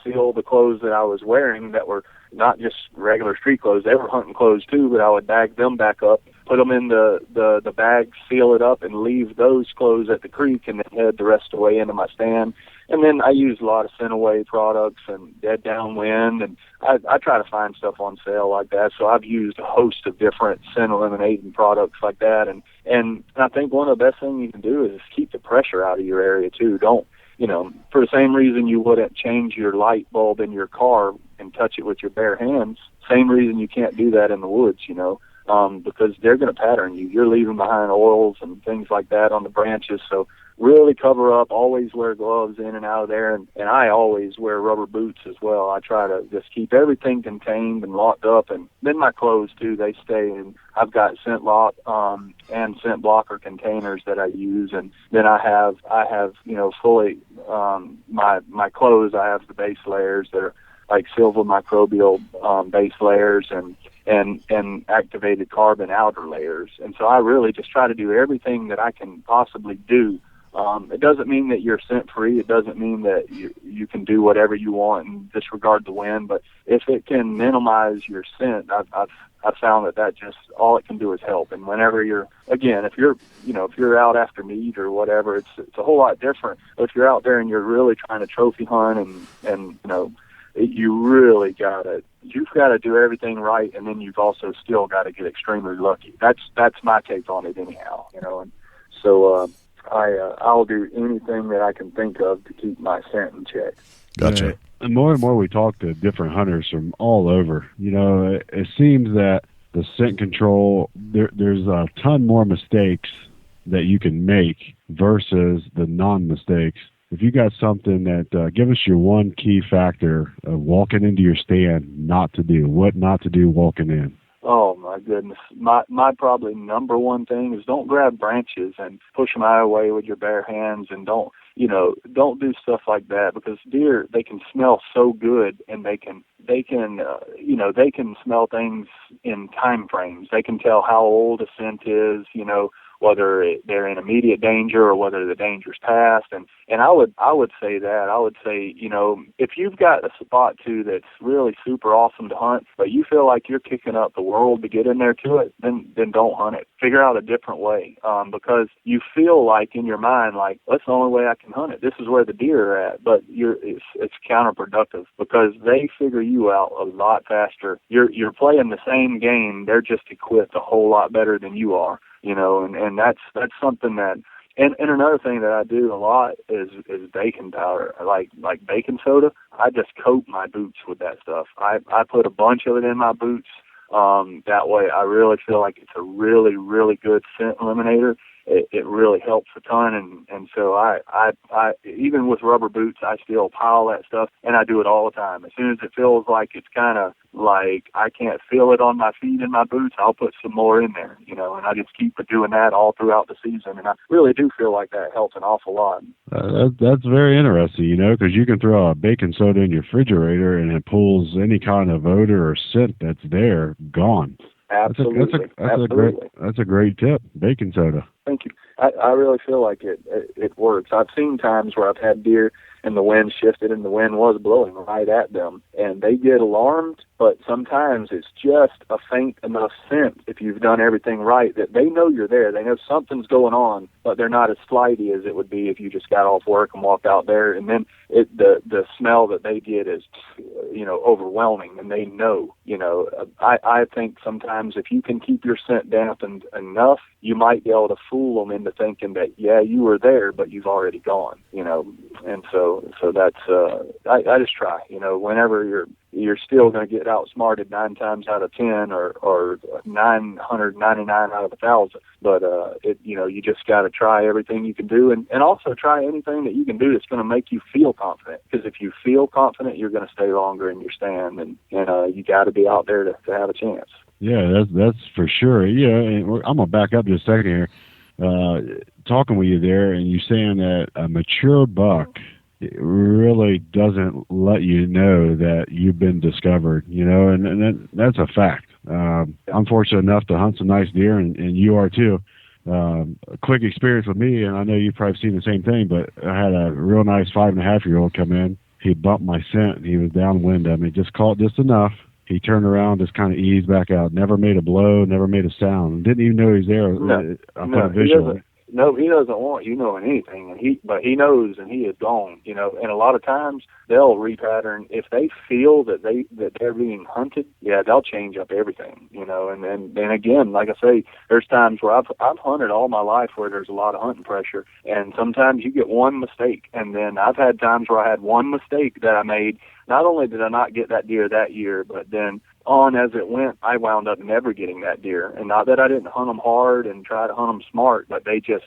sealed the clothes that I was wearing that were not just regular street clothes. They were hunting clothes too, but I would bag them back up, put them in the bag, seal it up, and leave those clothes at the creek, and then head the rest of the way into my stand. And then I use a lot of scent away products and dead downwind, and I try to find stuff on sale like that. So I've used a host of different scent eliminating products like that. And I think one of the best things you can do is keep the pressure out of your area too. Don't, you know, for the same reason you wouldn't change your light bulb in your car and touch it with your bare hands, same reason you can't do that in the woods, you know, because they're going to pattern you. You're leaving behind oils and things like that on the branches. So really cover up, always wear gloves in and out of there, and I always wear rubber boots as well. I try to just keep everything contained and locked up, and then my clothes too, they stay in. I've got scent lock and scent blocker containers that I use, and then I have you know, fully my clothes, I have the base layers that are like silver microbial base layers and activated carbon outer layers. And so I really just try to do everything that I can possibly do It doesn't mean that you're scent free. It doesn't mean that you can do whatever you want and disregard the wind. But if it can minimize your scent, I've found that just all it can do is help. And whenever if you're out after meat or whatever, it's a whole lot different. But if you're out there and you're really trying to trophy hunt and you've got to do everything right, and then you've also still got to get extremely lucky. That's my take on it anyhow, and so I'll do anything that I can think of to keep my scent in check. Gotcha. And more we talk to different hunters from all over. It seems that the scent control, there's a ton more mistakes that you can make versus the non-mistakes. If you got something that, give us your one key factor of walking into your stand, what not to do walking in. Oh my goodness. My probably number one thing is don't grab branches and push them out of the way with your bare hands, and don't do stuff like that, because deer, they can smell so good, and they can smell things in time frames. They can tell how old a scent is, whether they're in immediate danger or whether the danger's past. And I would say if you've got a spot too that's really super awesome to hunt, but you feel like you're kicking up the world to get in there to it, then don't hunt it. Figure out a different way, because you feel like in your mind, like, that's the only way I can hunt it. This is where the deer are at, but it's counterproductive, because they figure you out a lot faster. You're playing the same game. They're just equipped a whole lot better than you are. And that's something that, and another thing that I do a lot is baking powder, like baking soda. I just coat my boots with that stuff. I put a bunch of it in my boots. That way I really feel like it's a really, really good scent eliminator. It really helps a ton, and so I even with rubber boots, I still pile that stuff, and I do it all the time. As soon as it feels like it's kind of like I can't feel it on my feet in my boots, I'll put some more in there, and I just keep doing that all throughout the season, and I really do feel like that helps an awful lot. That's very interesting, because you can throw a baking soda in your refrigerator, and it pulls any kind of odor or scent that's there gone. Absolutely. That's a great tip. Baking soda. Thank you. I really feel like it works. I've seen times where I've had deer and the wind shifted and the wind was blowing right at them, and they get alarmed, but sometimes it's just a faint enough scent, if you've done everything right, that they know you're there. They know something's going on, but they're not as flighty as it would be if you just got off work and walked out there, and then the smell that they get is overwhelming, and they know. I think sometimes if you can keep your scent dampened enough, you might be able to fool them into thinking that, yeah, you were there, but you've already gone, and so that's, I just try, whenever you're still going to get outsmarted 9 times out of 10 or 999 out of 1,000, but you just got to try everything you can do, and also try anything that you can do that's going to make you feel confident, because if you feel confident, you're going to stay longer in your stand, and you got to be out there to have a chance. Yeah, that's for sure. Yeah, and I'm gonna back up just a second here. Talking with you there, and you saying that a mature buck really doesn't let you know that you've been discovered, and that's a fact. I'm fortunate enough to hunt some nice deer, and you are too. A quick experience with me, and I know you've probably seen the same thing, but I had a real nice 5.5-year-old come in. He bumped my scent, and he was downwind of me, just caught just enough. He turned around, just kind of eased back out. Never made a blow, never made a sound. Didn't even know he was there. I put a visual. No, he doesn't want you knowing anything, but he knows, and he is gone. And a lot of times they'll repattern if they feel that they're being hunted. Yeah, they'll change up everything. And then again, like I say, there's times where I've hunted all my life where there's a lot of hunting pressure, and sometimes you get one mistake, and then I've had times where I had one mistake that I made. Not only did I not get that deer that year, but then on as it went, I wound up never getting that deer. And not that I didn't hunt them hard and try to hunt them smart, but they just,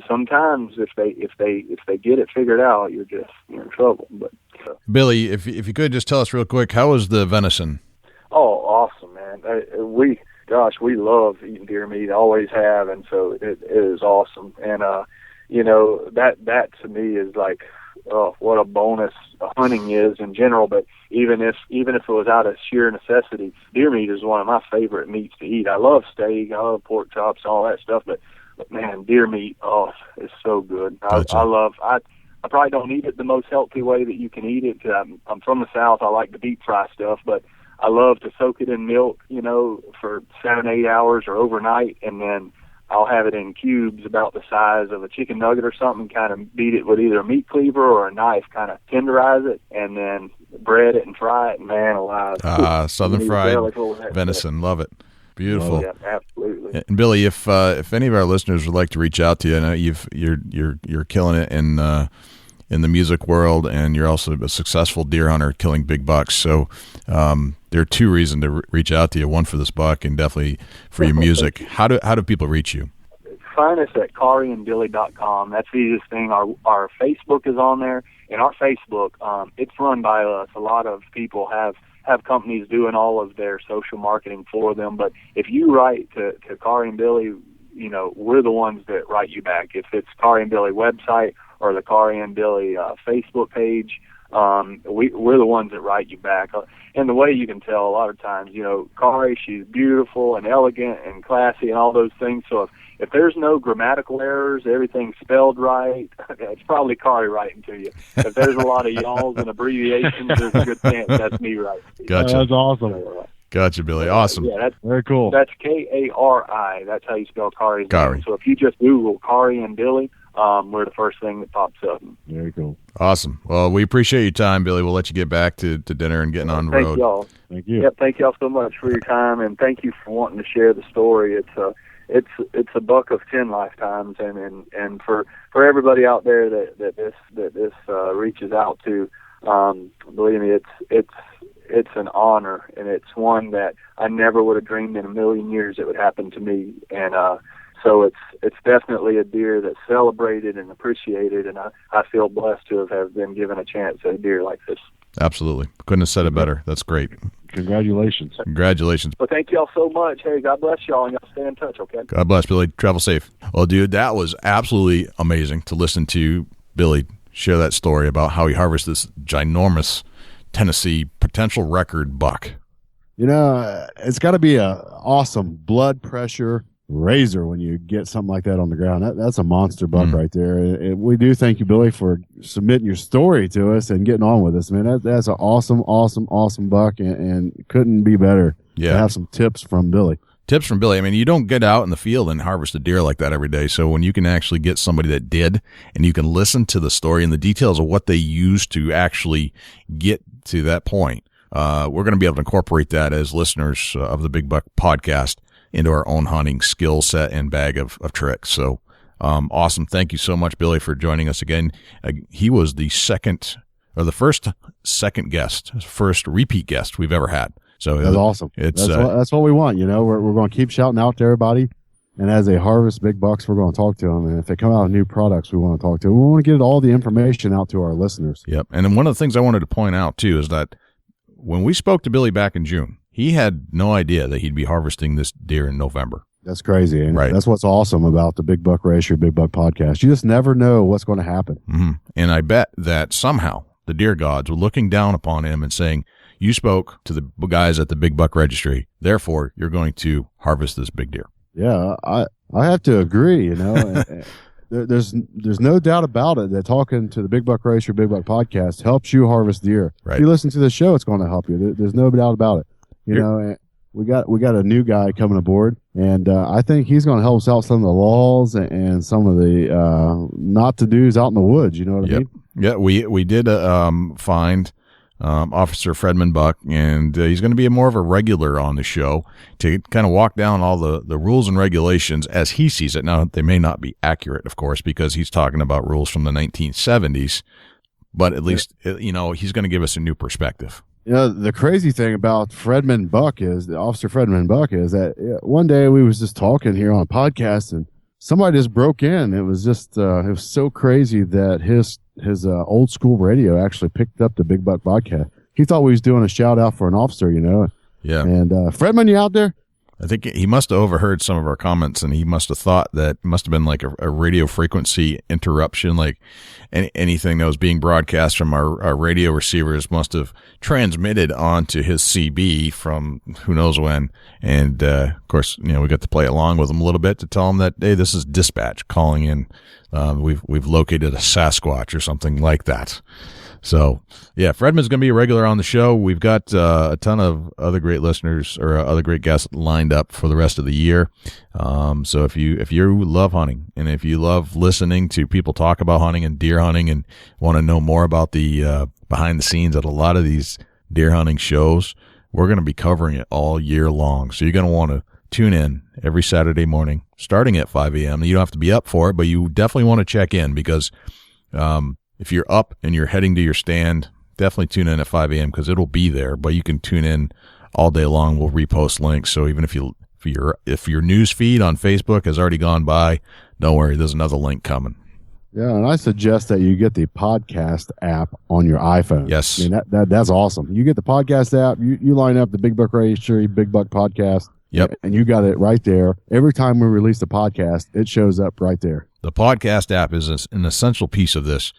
sometimes if they get it figured out, you're in trouble. But Billy, if you could just tell us real quick, how was the venison? Oh, awesome, man! We love eating deer meat, always have, and so it is awesome. And that to me is like, oh, what a bonus hunting is in general. But even if it was out of sheer necessity, deer meat is one of my favorite meats to eat. I love steak, I love pork chops, all that stuff. But But man, deer meat, oh, it's so good. Gotcha. I probably don't eat it the most healthy way that you can eat it. I'm from the South. I like to deep fry stuff, but I love to soak it in milk, for 7-8 hours or overnight, and then I'll have it in cubes about the size of a chicken nugget or something, kind of beat it with either a meat cleaver or a knife, kind of tenderize it, and then bread it and fry it, and man alive. Southern fried venison. Love it. Beautiful. Yeah, absolutely. And Billy, if any of our listeners would like to reach out to you, I know you're killing it in the music world, and you're also a successful deer hunter killing big bucks. So there are two reasons to reach out to you: one for this buck, and definitely for your music. How do people reach you? Find us at KariandBilly.com. That's the easiest thing. Our Facebook is on there, and our Facebook, it's run by us. A lot of people have companies doing all of their social marketing for them. But if you write to Kari and Billy, we're the ones that write you back. If it's Kari and Billy website or the Kari and Billy Facebook page, we're the ones that write you back. And the way you can tell a lot of times, Kari, she's beautiful and elegant and classy and all those things. So if there's no grammatical errors, everything's spelled right, it's probably Kari writing to you. If there's a lot of y'alls and abbreviations, there's a good chance that's me writing to you. Gotcha. That's awesome. Gotcha, Billy. Awesome. Yeah, that's very cool. That's Kari. That's how you spell Kari's Kari. name. So if you just Google Kari and Billy, we're the first thing that pops up. Very cool. Awesome. Well, we appreciate your time, Billy. We'll let you get back to dinner and getting on the road. Thank y'all. Thank you. Yep, thank y'all so much for your time, and thank you for wanting to share the story. It's a buck of 10 lifetimes, and for everybody out there that this reaches out to, believe me, it's an honor, and it's one that I never would have dreamed in a million years it would happen to me. And so it's definitely a deer that's celebrated and appreciated, and I feel blessed to have been given a chance at a deer like this. Absolutely. Couldn't have said it better. That's great. Congratulations. Congratulations. Well, thank y'all so much. Hey, God bless y'all, and y'all stay in touch, okay? God bless, Billy. Travel safe. Well, dude, that was absolutely amazing to listen to Billy share that story about how he harvested this ginormous Tennessee potential record buck. It's got to be a awesome blood pressure razor when you get something like that on the ground. That's a monster buck right there. We do thank you, Billy, for submitting your story to us and getting on with us, man. That's an awesome buck, and couldn't be better to have some tips from Billy. Tips from Billy. I mean, you don't get out in the field and harvest a deer like that every day. So when you can actually get somebody that did, and you can listen to the story and the details of what they used to actually get to that point, we're going to be able to incorporate that as listeners of the Big Buck podcast into our own hunting skill set and bag of tricks. So awesome. Thank you so much, Billy, for joining us again. He was the first repeat guest we've ever had. So that's awesome. That's what we want. We're going to keep shouting out to everybody. And as they harvest big bucks, we're going to talk to them. And if they come out with new products, we want to talk to them. We want to get all the information out to our listeners. Yep. And then one of the things I wanted to point out, too, is that when we spoke to Billy back in June, he had no idea that he'd be harvesting this deer in November. That's crazy. And right. That's what's awesome about the Big Buck Registry, Big Buck podcast. You just never know what's going to happen. Mm-hmm. And I bet that somehow the deer gods were looking down upon him and saying, you spoke to the guys at the Big Buck Registry, therefore you're going to harvest this big deer. Yeah, I have to agree. There's no doubt about it that talking to the Big Buck Registry, Big Buck podcast helps you harvest deer. Right. If you listen to the show, it's going to help you. There's no doubt about it. We got a new guy coming aboard, and I think he's going to help us out some of the laws and some of the not to do's out in the woods. You know what I mean? Yeah, we did find Officer Fredman Buck, and he's going to be more of a regular on the show to kind of walk down all the rules and regulations as he sees it. Now, they may not be accurate, of course, because he's talking about rules from the 1970s, but at least, he's going to give us a new perspective. The crazy thing about Officer Fredman Buck is that one day we was just talking here on a podcast, and somebody just broke in. It was just, it was so crazy that his old school radio actually picked up the Big Buck podcast. He thought we was doing a shout out for an officer, Yeah. And Fredman, you out there? I think he must have overheard some of our comments, and he must have thought that it must have been like a radio frequency interruption, like anything that was being broadcast from our radio receivers must have transmitted onto his CB from who knows when. And of course, we got to play along with him a little bit to tell him that, hey, this is dispatch calling in. We've located a Sasquatch or something like that. So, yeah, Fredman's going to be a regular on the show. We've got a ton of other great listeners or other great guests lined up for the rest of the year. So if you love hunting and if you love listening to people talk about hunting and deer hunting and want to know more about the behind the scenes at a lot of these deer hunting shows, we're going to be covering it all year long. So you're going to want to tune in every Saturday morning starting at 5 a.m. You don't have to be up for it, but you definitely want to check in because if you're up and you're heading to your stand, definitely tune in at 5 a.m. because it'll be there. But you can tune in all day long. We'll repost links. So even if your news feed on Facebook has already gone by, don't worry, there's another link coming. Yeah, and I suggest that you get the podcast app on your iPhone. Yes, I mean that's awesome. You get the podcast app. You line up the Big Buck Registry, Big Buck Podcast. Yep, and you got it right there. Every time we release a podcast, it shows up right there. The podcast app is an essential piece of this.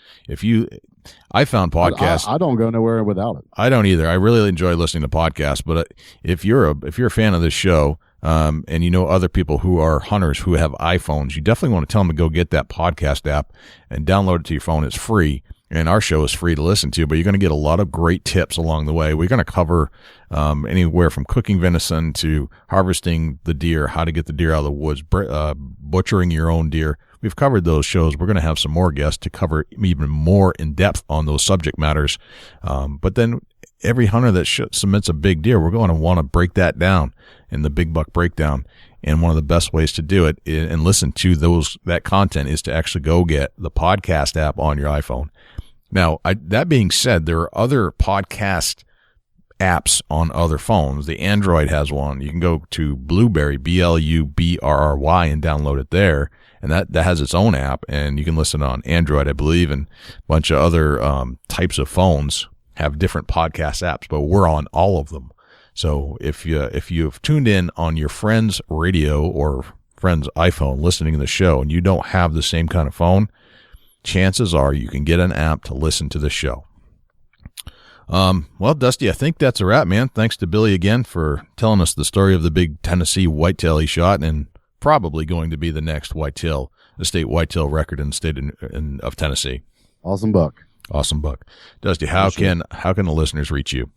I found podcasts. I don't go nowhere without it. I don't either. I really enjoy listening to podcasts, but if you're a fan of this show, and you know other people who are hunters who have iPhones, you definitely want to tell them to go get that podcast app and download it to your phone. It's free. And our show is free to listen to, but you're going to get a lot of great tips along the way. We're going to cover anywhere from cooking venison to harvesting the deer, how to get the deer out of the woods, butchering your own deer. We've covered those shows. We're going to have some more guests to cover even more in depth on those subject matters. But then every hunter that submits a big deer, we're going to want to break that down in the Big Buck Breakdown. And one of the best ways to do it and listen to that content is to actually go get the podcast app on your iPhone. Now, that being said, there are other podcast apps on other phones. The Android has one. You can go to Blubrry, Blubrry, and download it there. And that has its own app, and you can listen on Android, I believe, and a bunch of other types of phones have different podcast apps, but we're on all of them. So if you've tuned in on your friend's radio or friend's iPhone listening to the show and you don't have the same kind of phone, chances are you can get an app to listen to the show. Well, Dusty, I think that's a wrap, man. Thanks to Billy again for telling us the story of the big Tennessee whitetail he shot and probably going to be the next state whitetail record in the state of Tennessee. Awesome buck. Dusty, how can the listeners reach you?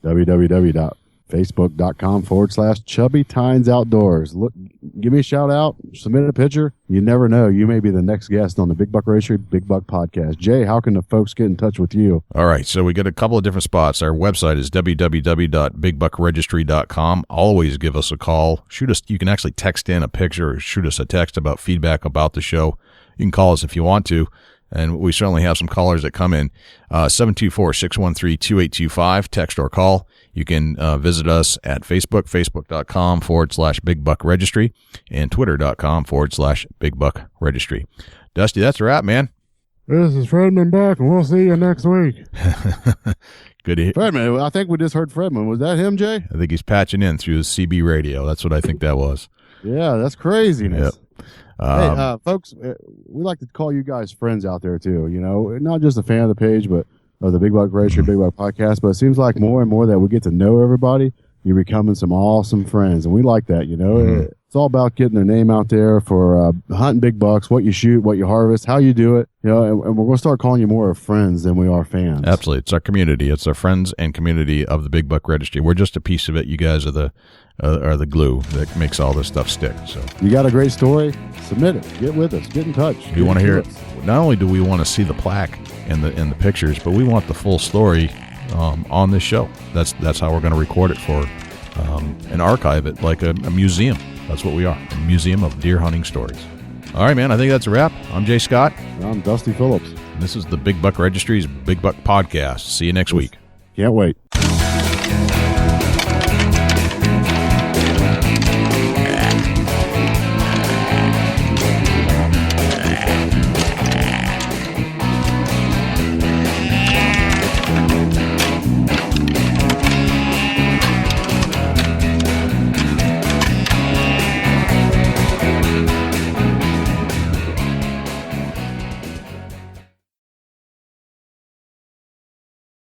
www.facebook.com/Chubby Tines Outdoors. Look, give me a shout out, submit a picture. You never know. You may be the next guest on the Big Buck Registry, Big Buck Podcast. Jay, how can the folks get in touch with you? All right. So we got a couple of different spots. Our website is www.bigbuckregistry.com. Always give us a call. You can actually text in a picture or shoot us a text about feedback about the show. You can call us if you want to. And we certainly have some callers that come in. 724-613-2825, text or call. You can visit us at Facebook, facebook.com/Big Buck Registry, and twitter.com/Big Buck Registry. Dusty, that's a wrap, man. This is Fredman back, and we'll see you next week. Good to hear. Fredman, I think we just heard Fredman. Was that him, Jay? I think he's patching in through the CB radio. That's what I think that was. Yeah, that's craziness. Yep. Hey, folks, we like to call you guys friends out there, too. You know, not just a fan of the page, but of the Big Buck Registry, Big Buck Podcast. But it seems like more and more that we get to know everybody, you're becoming some awesome friends. And we like that, you know. Mm-hmm. It's all about getting their name out there for hunting big bucks, what you shoot, what you harvest, how you do it. You know, and we're going to start calling you more of friends than we are fans. Absolutely. It's our community. It's our friends and community of the Big Buck Registry. We're just a piece of it. You guys are the glue that makes all this stuff stick. So you got a great story, submit it, get with us, get in touch. We want to hear it. Not only do we want to see the plaque and the pictures, but we want the full story on this show. That's how we're going to record it for and archive it like a museum. That's what we are, a museum of deer hunting stories. All right, man, I think that's a wrap. I'm Jay Scott. And I'm Dusty Phillips. And this is the Big Buck Registry's Big Buck Podcast. See you next week. Can't wait.